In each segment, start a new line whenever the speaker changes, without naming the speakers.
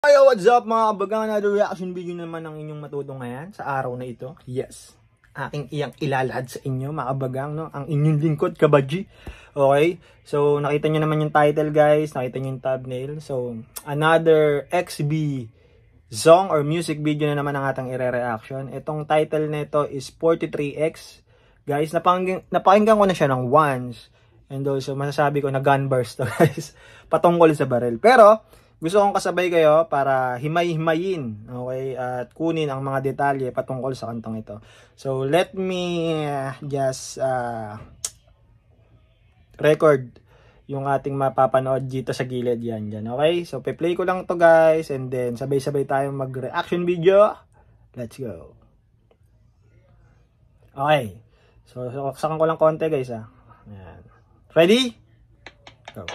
Yo, what's up mga kabagang? Another reaction video naman ang inyong matutong ngayon sa araw na ito. Yes, aking iyang ilalahad sa inyo mga kabagang, no? Ang inyong lingkod, Kabaji. Okay, so nakita nyo naman yung title guys, nakita nyo yung thumbnail. So, another XB song or music video na naman ang ating ire-reaction. Itong title nito is 43X. Guys, napakinggan ko na siya ng once. And also, masasabi ko na gun burst to guys. Patungkol sa baril. Pero, gusto kong kasabay kayo para himay-himayin, okay, at kunin ang mga detalye patungkol sa kantong ito. So, let me just record yung ating mapapanood dito sa gilid yan dyan, okay? So, pe-play ko lang to guys, and then sabay-sabay tayong mag-reaction video. Let's go. Okay. So, saksakan ko lang konti guys, ha. Ayan. Ready? Go.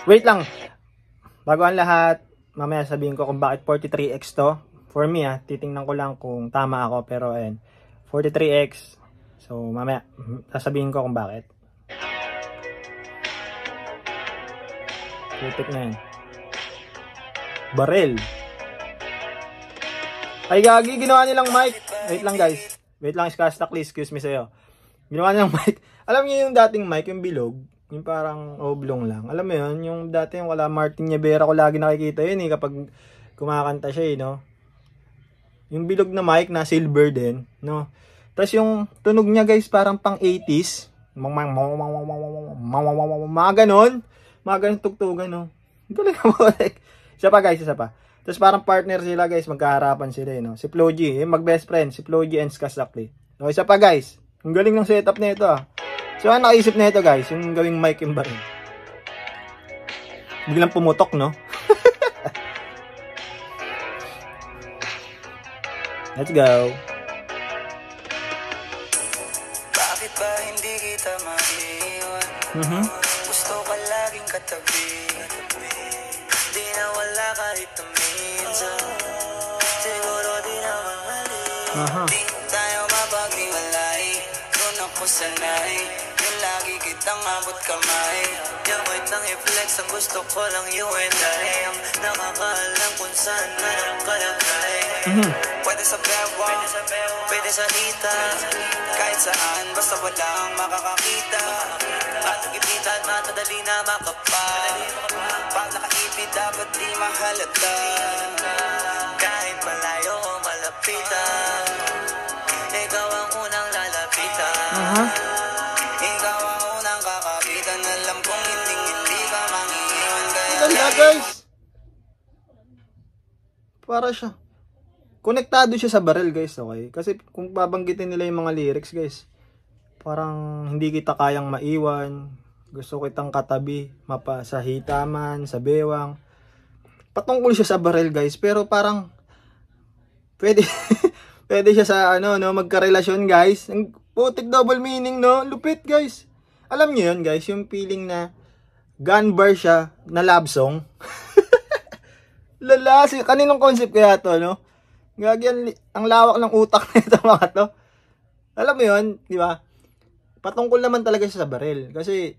Wait lang, bago ang lahat, mamaya sabihin ko kung bakit 43X to. For me titingnan ko lang kung tama ako, pero ayan, 43X. So mamaya, sasabihin ko kung bakit. Tutik na yan. Baril. Ay gagi, ginawa nilang mic. Wait lang guys, wait lang, excuse me sa'yo. Ginawa nilang mic. Alam niyo yung dating mic, yung bilog, yung parang oblong lang. Alam mo yun, yung dati yung wala Martin Nievera ko lagi nakikita yun kapag kumakanta siya no. Yung bilog na mic na silver din, no. Tapos yung tunog niya guys parang pang 80s. Mga ganon tugtugan no. Galing mo like. Isa pa guys, isa pa. Tapos parang partner sila guys, magkaharapan sila no. Si Flo G, mag-best friend, si Flo G and Skazakli. No, isa pa guys. Ang galing ng setup na ito So, ano nakaisip na ito guys, yung gawing mic yung baril. Biglang pumutok, no? Let's go.
Bakit ba hindi kita maiwan? Gusto ka laging katabi. Di na wala kahit na minsan. Siguro di naman mali. Di tayo mapagniwalay. Doon ako sanay. Lagi kitang abot kamay. Yamoy nang i-flex. Ang gusto ko lang you and I. Ang nakakaalam kung saan na nakalagay. Pwede sa bewang, pwede sa hita. Kahit saan, basta walang makakakita. At nag-ipitan, matadali na makapal. Pag nakaipid, dapat di mahalata. Kahit malayo o malapitan, ikaw ang unang lalapitan. Ikaw ang unang kakapitan. Alam kong hindi ka mangiiwan.
Ganda guys. Para siya konektado siya sa baril guys, okay? Kasi kung babanggitin nila yung mga lyrics guys, parang hindi kita kayang maiwan, gusto kitang katabi, mapa sa hitaman, sa bewang. Patungkol siya sa baril guys, pero parang pwede pwede siya sa ano no, magkarelasyon guys. Ang putik double meaning no, lupit guys. Alam niyo yun guys, yung feeling na gun bar siya na love song. Lala, kaninong concept kaya to no? Gagyan, ang lawak ng utak nito mga to. Alam mo yun, di ba? Patungkol naman talaga siya sa baril. Kasi,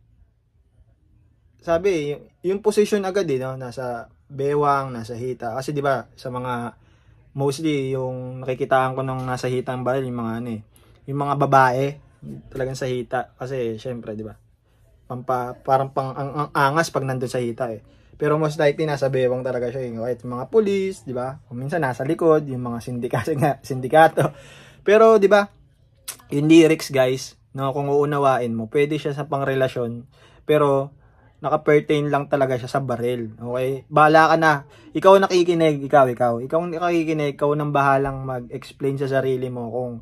sabi, yung position agad no? Nasa bewang, nasa hita. Kasi di ba sa mga, mostly, yung nakikitaan ko nung nasa hita ang baril, yung mga ano yung mga babae, talagang sa hita. Kasi, syempre, di ba? Parang ang angas pag nandun sa hita Pero most likely nasa bewang talaga siya kahit mga pulis, di ba? O minsan nasa likod, yung mga sindikato. Pero di ba? Yung lyrics guys, no, kung uunawain mo, pwede siya sa pangrelasyon, pero naka-pertain lang talaga siya sa baril. Okay? Bahala ka na. Ikaw nakikinig, ikaw nakikinig, ikaw nang bahalang mag-explain sa sarili mo kung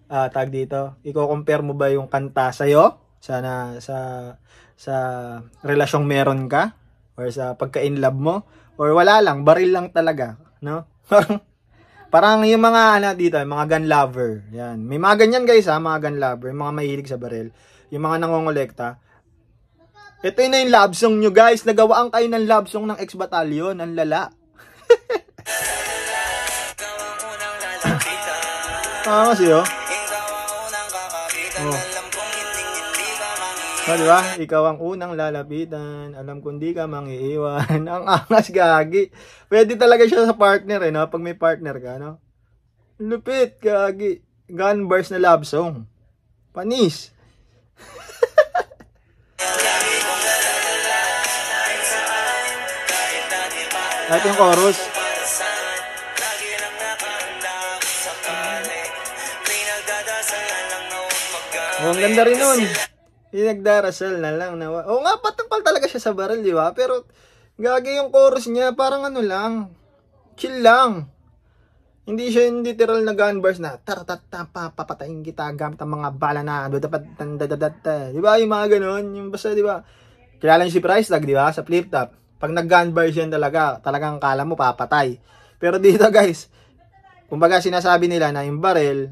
tag dito, i-compare mo ba yung kanta sa'yo? Sana sa relasyong meron ka or sa pagka-in love mo or wala lang, baril lang talaga, no? Parang yung mga dito, mga gun lover. Yan. May mga ganyan guys mga gun lover, yung mga mahilig sa baril, yung mga nangongolekta. Ito na yung love song nyo guys, nagawaan kayo ng love song ng X-Battalion, ang lala. Kasi No, di ba? Ikaw ang unang lalapitan. Alam kong di ka mangiiwan. Ang angas, gagi. Pwede talaga siya sa partner, no? Pag may partner ka, no? Lupit, gagi. Gun bars na love song. Panis. At yung chorus. Oh, ang ganda rin nun. Pinagdarasal na lang. Oo nga, patangkal talaga siya sa baril, di ba? Pero, gagi yung chorus niya, parang ano lang. Chill lang. Hindi siya yung literal na gun bars na taratata, papatayin kita gamit ang mga bala na di ba? Yung mga ganun. Yung basta, di ba? Kilala niyo si Price Tag, di ba? Sa flip top. Pag nag-gun bars yan talagang kala mo papatay. Pero dito, guys, kumbaga sinasabi nila na yung baril,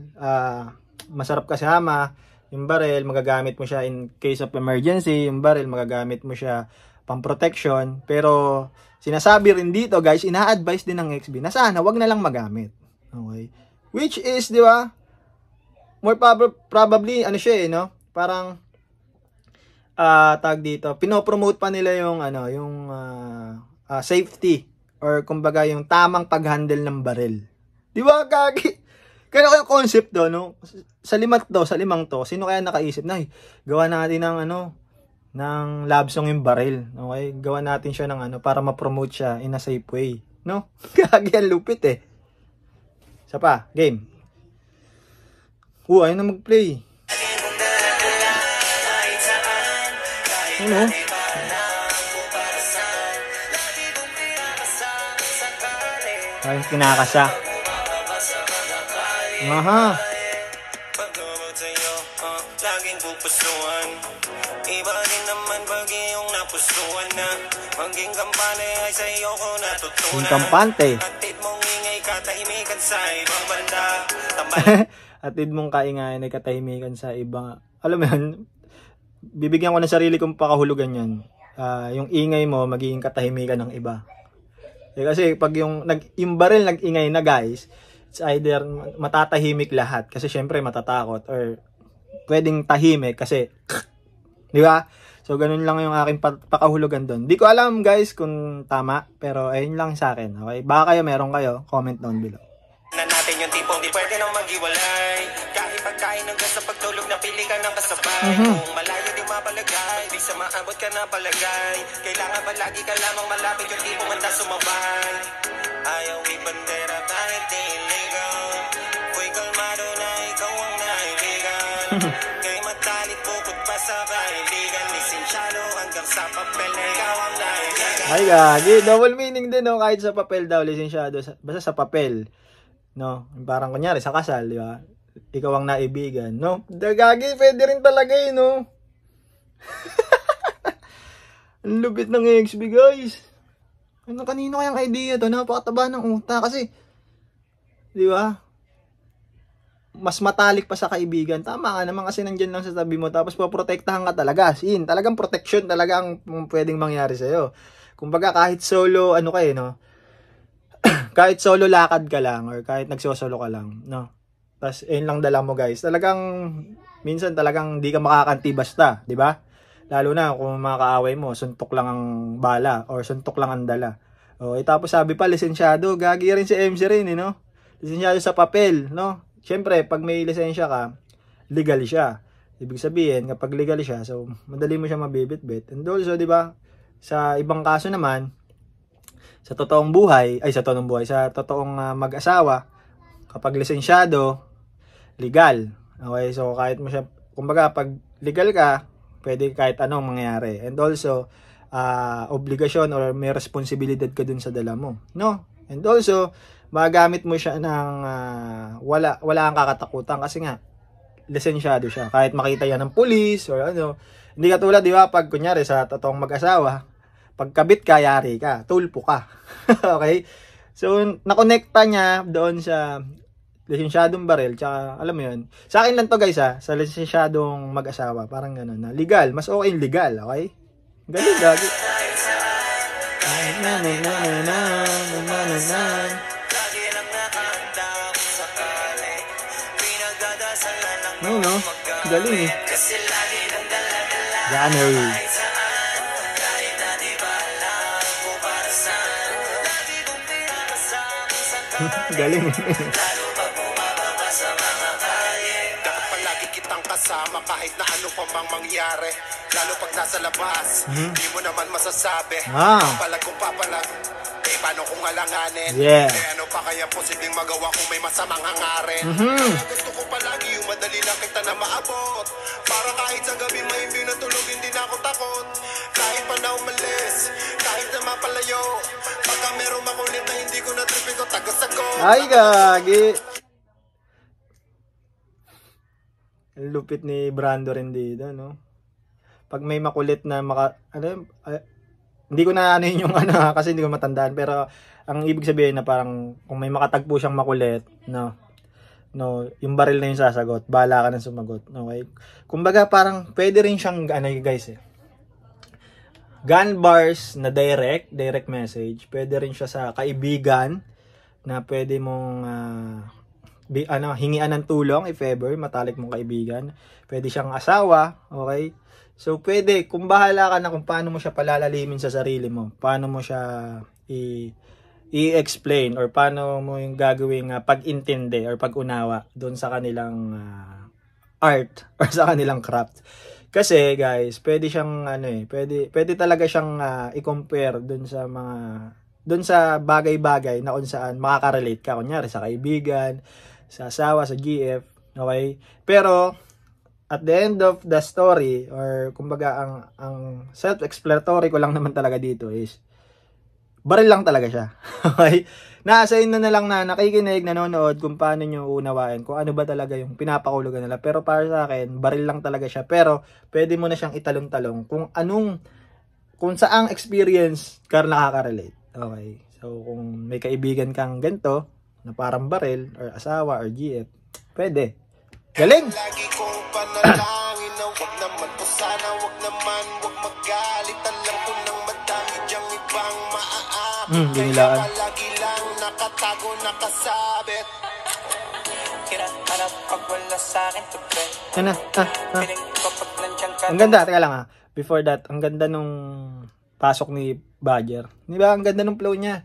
masarap kasama. Yung baril, magagamit mo siya in case of emergency. Yung baril, magagamit mo siya pang protection. Pero, sinasabi rin dito, guys, ina-advise din ng XB na sana wag na lang magamit. Okay? Which is, di ba? More probably, ano siya no? Parang, tag dito, pinopromote pa nila yung, safety. Or, kumbaga, yung tamang pag-handle ng baril. Di ba, kagi? Kaya yung concept do, no? Sa limang to, sino kaya nakaisip na, gawa natin ng ng love song yung baril. Okay? Gawa natin siya ng para ma-promote siya in a safe way. No? Kagi ang lupit eh. Isa pa, game. Ayun na mag-play. Ano? Ayun, kinakasa. Aha. Laging pupusuan. Iba din naman pag iyong napusuan na. Maging kampante ay sa iyo ko natutunan. Yung kampante. Atid mong ingay katahimikan sa ibang banda. Atid mong kaingay ay katahimikan sa ibang. Alam mo yan, bibigyan ko ng sarili kong pakahulugan yan. Yung ingay mo magiging katahimikan ng iba. Kasi pag yung baril nag-ingay na, guys, it's either matatahimik lahat kasi syempre matatakot, or pwedeng tahimik kasi di ba? So ganun lang yung aking pakahulugan doon. Di ko alam, guys, kung tama, pero ayun lang sa akin. Okay? Baka meron kayo, comment down below. Na natin yung tipong di pwede nang maghiwalay. Kahit pagkain hanggang sa pagtulog na pili ka ng kasabay. Kung malayo di mapalagay, di sa maabot ka na palagay. Kailangan ba lagi ka lamang malapit yung tipong handa sumabay. Ayaw ibandera kahit di illegal. Ko'y kalmado na ikaw ang naibigan. Kay matalik bukod pa sa kaibigan. Lisensyado hanggang sa papel na ikaw ang naibigan. Ay gagi, double meaning din, no? Kahit sa papel daw, lisensyado. Basta sa papel, no? Parang kunyari sa kasal, di ba? Ikaw ang naibigan, no? Gagi, pwede rin talaga yun, no? Ang lupit ng XB, guys. Kanino kayang idea to? Napakataba ng utak kasi, di ba? Mas matalik pa sa kaibigan. Tama nga naman kasi nandyan lang sa tabi mo, tapos poprotektahan ka talaga. Sin, talagang protection talaga ang pwedeng mangyari sa'yo. Kumbaga kahit solo, no? Kahit solo lakad ka lang, or kahit nagsosolo ka lang, no? Tapos, yun lang dala mo, guys. Talagang, minsan talagang di ka makakanti basta, di ba? Lalo na kung mga kaaway mo, suntok lang ang bala, or suntok lang ang dala. Tapos sabi pa, lisensyado, gagi rin si MC rin, no? Lisensyado sa papel, no? Siyempre, pag may lisensya ka, legal siya. Ibig sabihin, kapag legal siya, so, madali mo siya mabibit-bit. And also, di ba, sa ibang kaso naman, sa totoong mag-asawa, kapag lisensyado, legal. Okay, so kahit mo siya, kumbaga pag legal ka, pwede kahit anong mangyari. And also, obligasyon or may responsibilidad ka dun sa dala mo, no? And also, magamit mo siya ng wala kang kakatakutan kasi nga lisensyado siya. Kahit makita yan ng pulis or ano, hindi katulad, di ba, pag kunyari sa totoong mag-asawa, pagkabit ka, yari ka, tulpo ka. Okay? So, nakonekta niya doon sa lisensyadong baril, tsaka, alam mo yun. Sa akin lang to, guys, sa lisensyadong mag-asawa, parang gano'n, na legal. Mas okay yung legal, okay? Galing, gagi. No? Galing eh. January. Galing.
Dapat palagi kitang kasama kahit na ano pa mang mangyari. Lalo pag nasa labas, di mo naman masasabi. Papalag kung papalag, eh paano kung alanganin?
Yeah.
Eh ano pa kaya posibleng magawa kung may masamang hangarin? Gusto ko palagi yung madali lang kita na maabot. Para kahit sa gabi mahimbing na tulog, hindi na ako takot. Kahit pa na umalis, kahit na mapalayo. Pagka merong makulit na hindi ko na tripin ko, tagas-sagot.
Ay, gagi. Ang lupit ni Brando rin dito, no? Pag may makulit na hindi ko na ano yung ano kasi hindi ko matandaan, pero ang ibig sabihin na parang kung may makatagpo siyang makulit, no, yung baril na yung sasagot, bahala ka na sumagot, okay? Kumbaga parang pwede rin siyang guys, gun bars na direct message, pwede rin siya sa kaibigan na pwede mong hingian ng tulong if ever matalik mong kaibigan, pwede siyang asawa, okay? So, pwede, kung bahala ka na kung paano mo siya palalalimin sa sarili mo, paano mo siya i-explain or paano mo yung gagawing pag-intindi or pag-unawa doon sa kanilang art or sa kanilang craft. Kasi, guys, pwede siyang, pwede talaga siyang i-compare doon sa bagay-bagay na kung saan makaka-relate ka. Kunyari, sa kaibigan, sa asawa, sa GF, okay? Pero, at the end of the story, or kumbaga ang self-explanatory ko lang naman talaga dito is, baril lang talaga siya. Okay? Nasa inyo na lang na nakikinig, nanonood kung paano nyo unawain, kung ano ba talaga yung pinapakulugan nila. Pero para sa akin, baril lang talaga siya. Pero, pwede mo na siyang italong-talong kung saang experience ka nakaka-relate. Okay? So, kung may kaibigan kang ganito, na parang baril, or asawa, or GF, pwede. Galing!
Lagi kong panalangin na wag naman po sana, wag naman, wag magalit. Alam ko nang madami diyang ibang maaakit. Kaya palagi lang nakatago, nakasabit. Hinahanap pag wala sa'kin tuloy. Piling ko pag nandiyan ka.
Ang ganda, teka lang before that, ang ganda nung pasok ni Badger. Di ba? Ang ganda nung flow niya.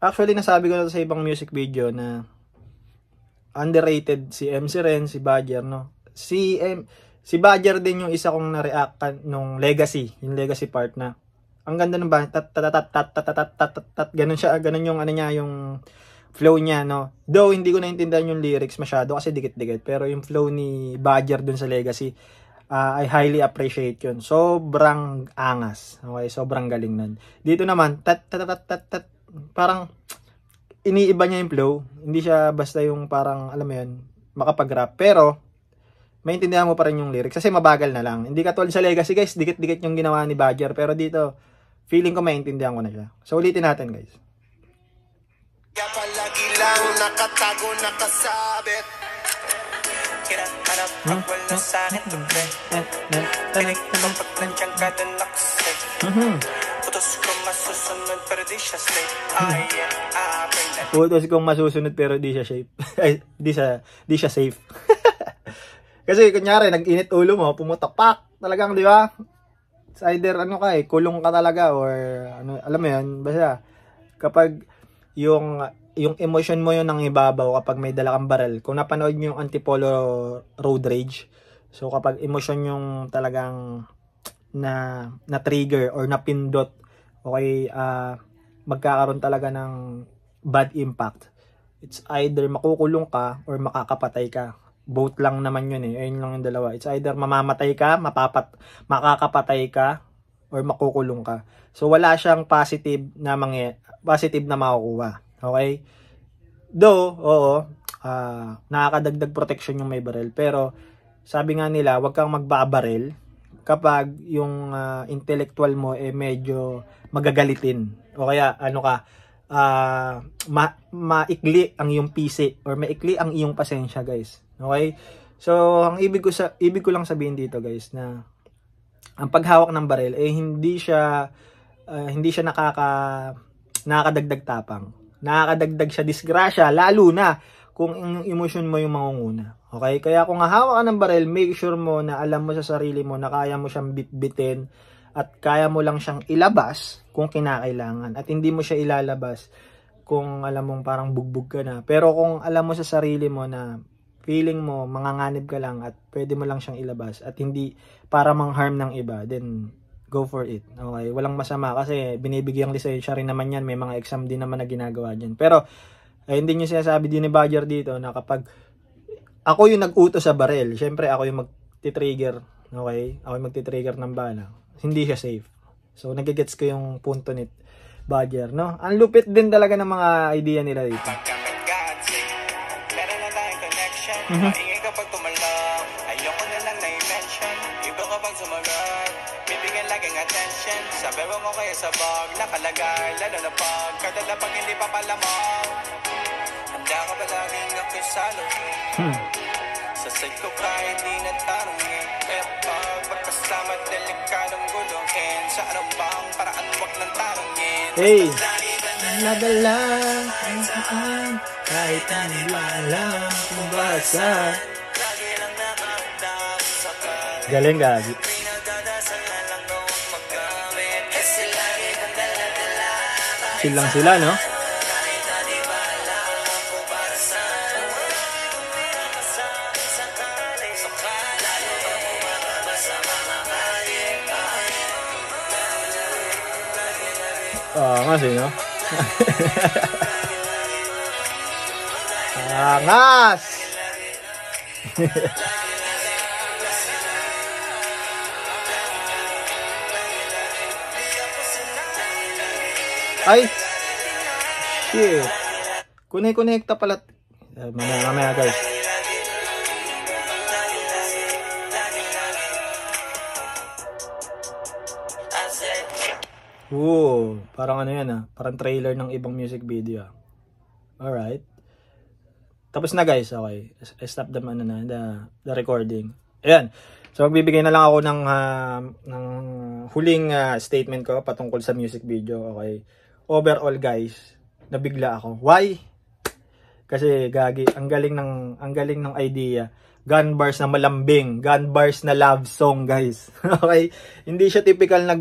Actually, nasabi ko na sa ibang music video na underrated si MC Ren, si Badger, no? Si Badger din yung isa kong na-react nung Legacy, yung Legacy part na. Ang ganda ng ba, ganun siya, ganun yung ano niya, yung flow niya, no? Though hindi ko naintindihan yung lyrics masyado kasi dikit-dikit, pero yung flow ni Badger dun sa Legacy, I highly appreciate yun. Sobrang angas. Okay, sobrang galing nun. Dito naman, parang iniiba niya yung flow. Hindi siya basta yung parang, alam mo yun, makapag-rap. Pero, maintindihan mo pa rin yung lyrics. Kasi mabagal na lang. Hindi katulad sa Legacy, guys. Dikit-dikit yung ginawa ni Badger. Pero dito, feeling ko maintindihan ko na siya. So, ulitin natin, guys.
Kaya palagi lang nakatago, nakasabit. Hinahanap pag wala sa'kin tuloy. Piling ko pag nandiyan ka na nakasay. Putos ko masusunod pero di siya safe.
Putos kong masusunod pero di siya safe. Ay, di siya safe. Kasi kunyari, nag-init ulo mo, pumutok, pak! Talagang, di ba? It's either, kulong ka talaga or, alam mo yun, basta, kapag yung emotion mo yun ang ibabaw kapag may dala kang baril. Kung napanood nyo yung Antipolo Road Rage, so kapag emotion yung talagang na trigger or napindot, okay, magkakaroon talaga ng bad impact. It's either makukulong ka or makakapatay ka. Both lang naman yun ayun lang yung dalawa. It's either mamamatay ka, makakapatay ka, or makukulong ka. So wala siyang positive na makukuha. Okay? Though, oo, nakakadagdag protection yung may baril. Pero, sabi nga nila, wag kang magbabaril kapag yung intellectual mo medyo magagalitin. O kaya, maikli ang iyong PC or maikli ang iyong pasensya, guys. Okay? So, ang ibig ko lang sabihin dito, guys, na ang paghawak ng baril, hindi siya nakakadagdag tapang. Nakakadagdag siya disgrasya, lalo na kung yung emotion mo yung mangunguna. Okay? Kaya kung hahawak ka ng baril, make sure mo na alam mo sa sarili mo na kaya mo siyang bitbitin at kaya mo lang siyang ilabas kung kinakailangan. At hindi mo siya ilalabas kung alam mong parang bugbog ka na. Pero kung alam mo sa sarili mo na feeling mo, manganganib ka lang at pwede mo lang siyang ilabas at hindi para mang-harm ng iba, then go for it. Okay? Walang masama kasi binibigyang lisensya rin naman yan. May mga exam din naman na ginagawa dyan. Pero, hindi nyo sinasabi din ni Badger dito na kapag ako yung nag-utos sa baril, syempre ako yung magti-trigger, okay? Ako yung magti-trigger ng bala. Hindi siya safe. So, nagigets ko yung punto ni Badger, no? Ang lupit din talaga ng mga idea nila dito.
Meron na tayong connection. Maingay kapag tumalak. Ayoko na lang na-mention. Iba kapag sumagat. Bibigyan laging attention. Sabi mo kaya sa bag. Nakalagay. Lalo na pag. Kadala pag hindi pa palamang. Handa ka ba laging nakisalo? Sa side ko kahit di natanongin. Kaya pag pagkasama't delikadong guluhin. Sa anong bang paraan wag nang tanongin.
Hey! Nadala ang saan kahit anong walang kumbasa. Galing gagi. Chill lang sila, no? Angas eh, no? Angas! Ay! Shit! Kunay-connecta pala. Mamaya guys. Parang ano yan parang trailer ng ibang music video. Alright. Tapos na guys, okay. I stop the recording. Ayan. So magbibigay na lang ako ng huling statement ko patungkol sa music video, okay. Overall guys, nabigla ako. Why? Kasi gagi, ang galing ng idea. Gun bars na malambing, gun bars na love song, guys. Okay? Hindi siya typical na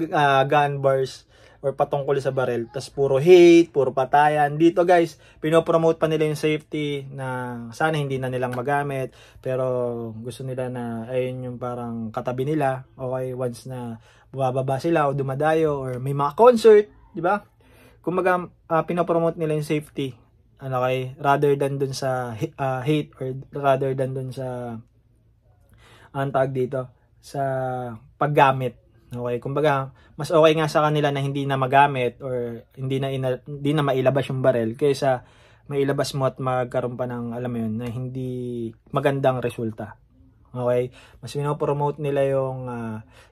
gun bars or patungkol sa baril. Tas puro hate, puro patayan. Dito guys, pinopromote pa nila yung safety na sana hindi na nilang magamit. Pero gusto nila na ayun yung parang katabi nila. Okay, once na bumababa sila o dumadayo or may mga concert, di ba? Kumbaga, pinopromote nila yung safety. Okay, rather than dun sa hate or rather than dun sa ang tawag dito sa paggamit. Okay, kumbaga mas okay nga sa kanila na hindi na magamit or hindi na mailabas yung barel kaysa mailabas mo at magkaroon pa ng alam mo yun na hindi magandang resulta. Okay, mas pinopromote nila yung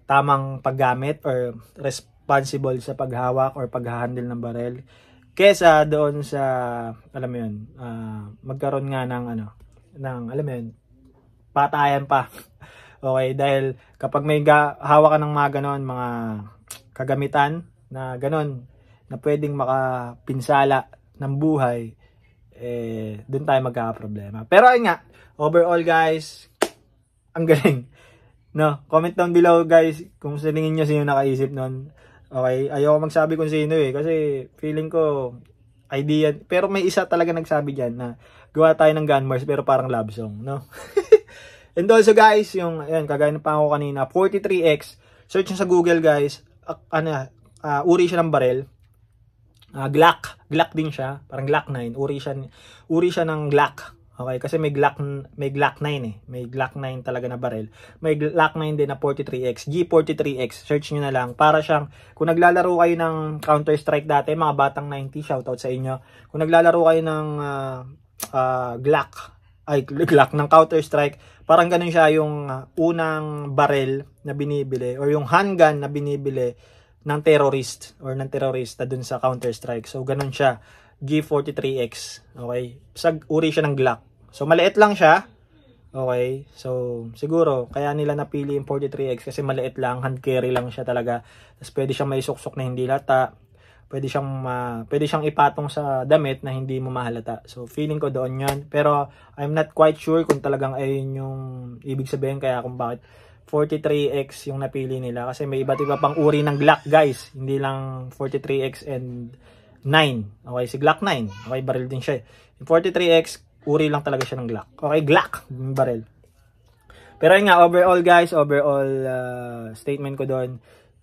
tamang paggamit or responsible sa paghawak or paghahandle ng barel kesa doon sa alam mo yun magkaroon nga ng alam mo yun patayan pa. Okay, dahil kapag may hawak ka ng mga ganon, mga kagamitan na ganon na pwedeng makapinsala ng buhay, doon tayo magkakaproblema. Pero ayun nga, overall guys, ang galing. No, comment down below guys kung sa tingin nyo sino nakaisip nun. Okay, ayoko magsabi kung sino kasi feeling ko idea, pero may isa talaga nagsabi diyan na gawa tayo ng gun bars pero parang love song, no? And also guys, yung ayan kagaya ng pangako kanina, 43X, search nyo sa Google guys, uri siya ng barel. Glock din siya, parang Glock 9, uri siya ng Glock. Okay, kasi may Glock 9 may Glock 9 talaga na barel. May Glock 9 din na 43X, G43X. Search niyo na lang para siyang kung naglalaro kayo ng Counter Strike dati, mga batang 90, shoutout sa inyo. Kung naglalaro kayo ng Glock ng Counter Strike, parang ganun siya yung unang barel na binibili or yung handgun na binibili ng terrorist or ng terorista dun sa Counter Strike. So ganun siya, G43X. Okay, uri siya ng Glock. So maliit lang siya. Okay, so siguro kaya nila napili yung 43X kasi maliit lang, hand carry lang siya talaga. Tapos pwede siyang maisuksok na hindi lata. pwede siyang ipatong sa damit na hindi mo mahalata. So feeling ko doon 'yan. Pero I'm not quite sure kung talagang ayun yung ibig sabihin kaya kung bakit 43X yung napili nila, kasi may iba't iba pang uri ng Glock, guys. Hindi lang 43X and 9. Okay, si Glock 9. Okay, barrel din siya. Yung 43X, uri lang talaga siya ng Glock. Okay, Glock, barrel. Pero yun nga, overall guys, statement ko doon,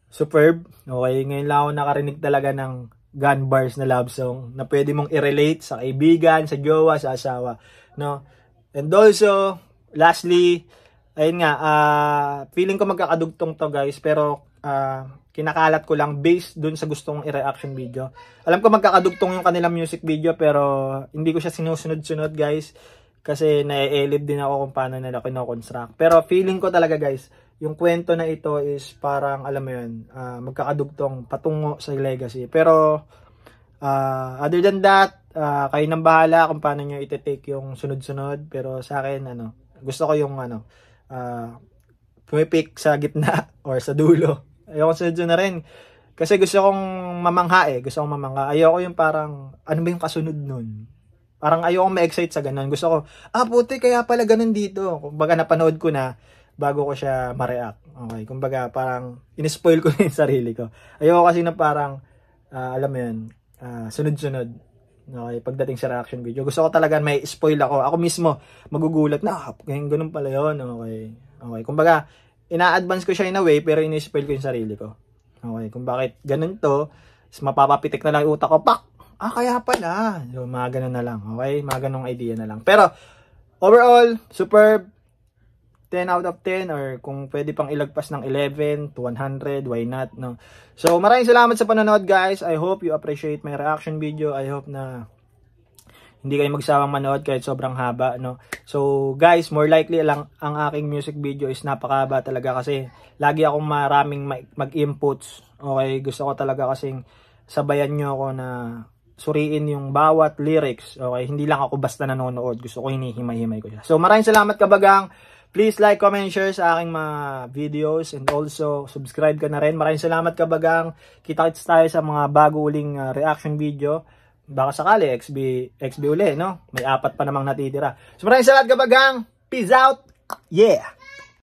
superb. Okay, ngayon lang ako nakarinig talaga ng gun bars na love song na pwede mong i-relate sa kaibigan, sa jowa, sa asawa, no? And also, lastly, ayun nga, feeling ko magkakadugtong to guys, pero kinakalat ko lang based dun sa gusto kong i-reaction video. Alam ko magkakadugtong yung kanilang music video, pero hindi ko siya sinusunod-sunod guys, kasi nai-elib din ako kung paano nila kino-construct. Pero feeling ko talaga guys, yung kwento na ito is parang, alam mo yun, magkakadugtong patungo sa legacy. Pero other than that, kayo nang bahala kung paano nyo iti-take yung sunod-sunod. Pero sa akin, gusto ko yung pumipik sa gitna or sa dulo. Ayoko sunod-sunod na rin. Kasi gusto kong mamangha Gusto kong mamangha. Ayoko yung parang, ano ba yung kasunod nun? Parang ayoko ma-excite sa ganun. Gusto ko, puti, kaya pala ganun dito. Kumbaga napanood ko na bago ko siya ma-react. Okay, kumbaga parang in-spoil ko na yung sarili ko. Ayoko kasi na parang, alam mo yun, sunod-sunod. Okay, pagdating sa reaction video. Gusto ko talaga may spoil ako. Ako mismo, magugulat na, ganun pala yun. Okay, okay. Kumbaga, ina-advance ko siya in a way, pero in-spoil ko yung sarili ko. Okay, kung bakit ganun to, mapapapitik na lang yung utak ko, pak! Kaya pala. So, mga ganun na lang. Okay, mga ganung idea na lang. Pero, overall, superb. 10 out of 10, or kung pwede pang ilagpas ng 11 to 100, why not, no? So, maraming salamat sa panonood, guys. I hope you appreciate my reaction video. I hope na hindi kayo magsawang manood kahit sobrang haba, no? So, guys, more likely lang ang aking music video is napakahaba talaga, kasi lagi akong maraming mag-inputs. Okay, gusto ko talaga kasing sabayan nyo ako na suriin yung bawat lyrics. Okay, hindi lang ako basta nanonood. Gusto ko hinihimay-himay ko siya. So, maraming salamat, kabagang. Please like, comment, share sa aking mga videos, and also subscribe ka na rin. Maraming salamat, kabagang. Kita-kits tayo sa mga bago uling reaction video. Baka sakali, XB uli, no? May 4 pa namang natitira. So maraming salamat, kabagang. Peace out. Yeah!